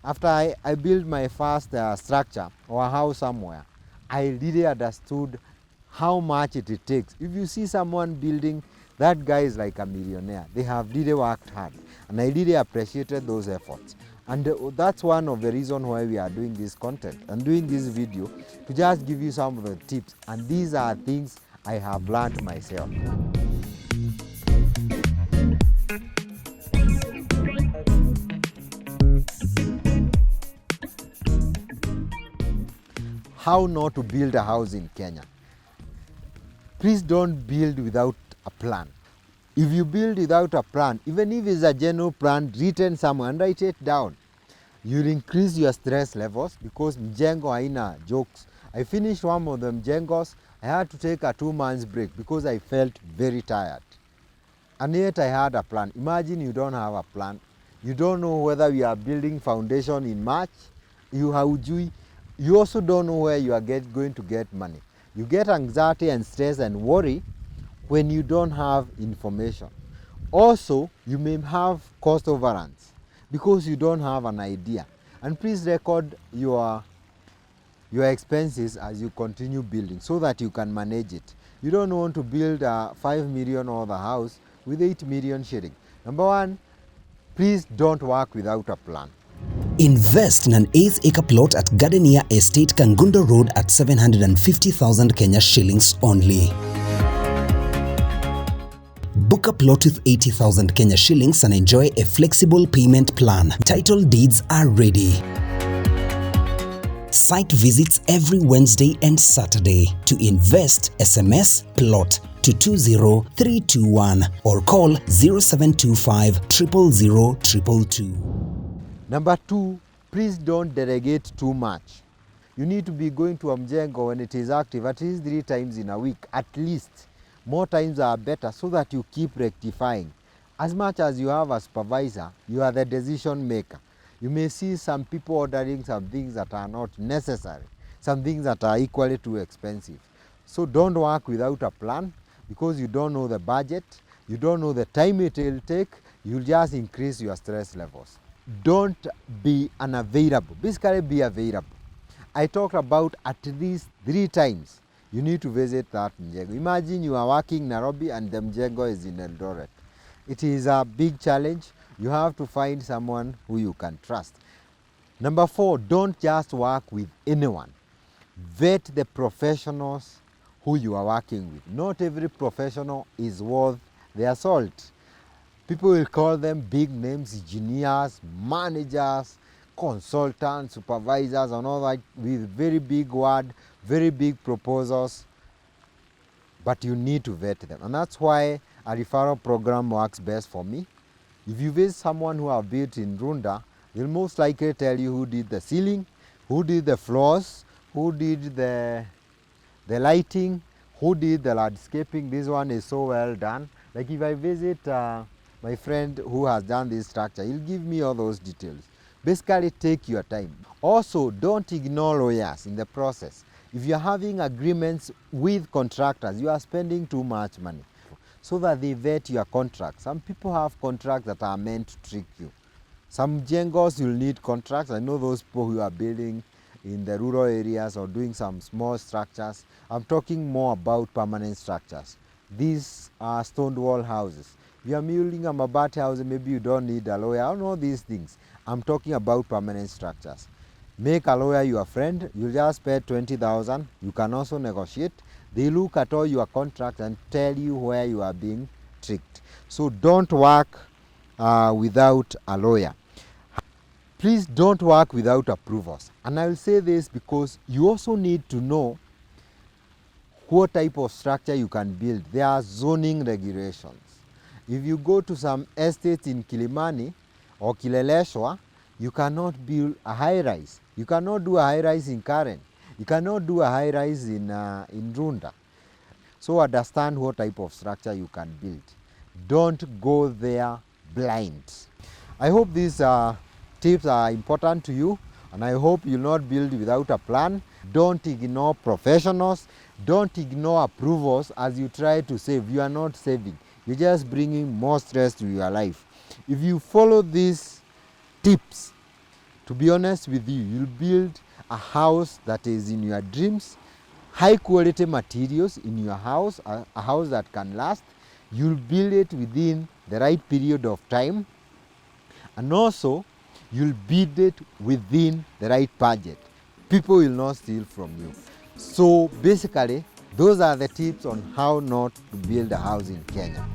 After I built my first structure or house somewhere, I really understood how much it takes. If you see someone building, that guy is like a millionaire. They have really worked hard, and I really appreciated those efforts. And that's one of the reasons why we are doing this content and doing this video, to just give you some of the tips. And these are things I have learned myself. How not to build a house in Kenya. Please don't build without a plan. If you build without a plan, even if it's a general plan written somewhere and write it down, you'll increase your stress levels, because mjengo haina jokes. I finished one of the mjengos. I had to take a 2 months break because I felt very tired. And yet I had a plan. Imagine you don't have a plan. You don't know whether you are building foundation in March. You also don't know where you are going to get money. You get anxiety and stress and worry when you don't have information. Also, you may have cost overruns because you don't have an idea. And please record your expenses as you continue building so that you can manage it. You don't want to build a 5 million or the house with 8 million shilling. Number one, please don't work without a plan. Invest in an 8-acre plot at Gardenia Estate, Kangundo Road at 750,000 Kenya shillings only. Book a plot with 80,000 Kenya shillings and enjoy a flexible payment plan. Title deeds are ready. Site visits every Wednesday and Saturday. To invest, SMS plot to 20321 or call 0725 000 222. Number two, please don't delegate too much. You need to be going to a mjengo when it is active at least 3 times in a week, at least. More times are better, so that you keep rectifying. As much as you have a supervisor, you are the decision maker. You may see some people ordering some things that are not necessary, some things that are equally too expensive. So don't work without a plan, because you don't know the budget, you don't know the time it will take. You'll just increase your stress levels. Don't be unavailable. Basically, be available. I talked about at least 3 times you need to visit that mjengo. Imagine you are working in Nairobi and the mjengo is in Eldoret. It is a big challenge. You have to find someone who you can trust. Number 4, don't just work with anyone. Vet the professionals who you are working with. Not every professional is worth their salt. People will call them big names, engineers, managers, consultants, supervisors, and all that, with very big word, very big proposals, but you need to vet them. And that's why a referral program works best for me. If you visit someone who have built in Runda, they'll most likely tell you who did the ceiling, who did the floors, who did the lighting, who did the landscaping. This one is so well done. Like if I visit my friend who has done this structure, he'll give me all those details. Basically, take your time. Also, don't ignore lawyers in the process. If you're having agreements with contractors, you are spending too much money, so that they vet your contract. Some people have contracts that are meant to trick you. Some jengos you'll need contracts. I know those people who are building in the rural areas or doing some small structures. I'm talking more about permanent structures. These are stone wall houses. If you are building a mabati house, maybe you don't need a lawyer. I don't know these things. I'm talking about permanent structures. Make a lawyer your friend. You just pay 20,000. You can also negotiate. They look at all your contracts and tell you where you are being tricked. So don't work without a lawyer. Please don't work without approvals. And I will say this because you also need to know what type of structure you can build. There are zoning regulations. If you go to some estates in Kilimani or Kileleshwa, you cannot build a high-rise. You cannot do a high-rise in Karen. You cannot do a high-rise in Runda. So understand what type of structure you can build. Don't go there blind. I hope these tips are important to you, and I hope you'll not build without a plan. Don't ignore professionals. Don't ignore approvals as you try to save. You are not saving. You're just bringing more stress to your life. If you follow these tips, To be honest with you, you'll build a house that is in your dreams, high quality materials in your house, a house that can last. You'll build it within the right period of time, and also you'll build it within the right budget. People will not steal from you. So basically, those are the tips on how not to build a house in Kenya.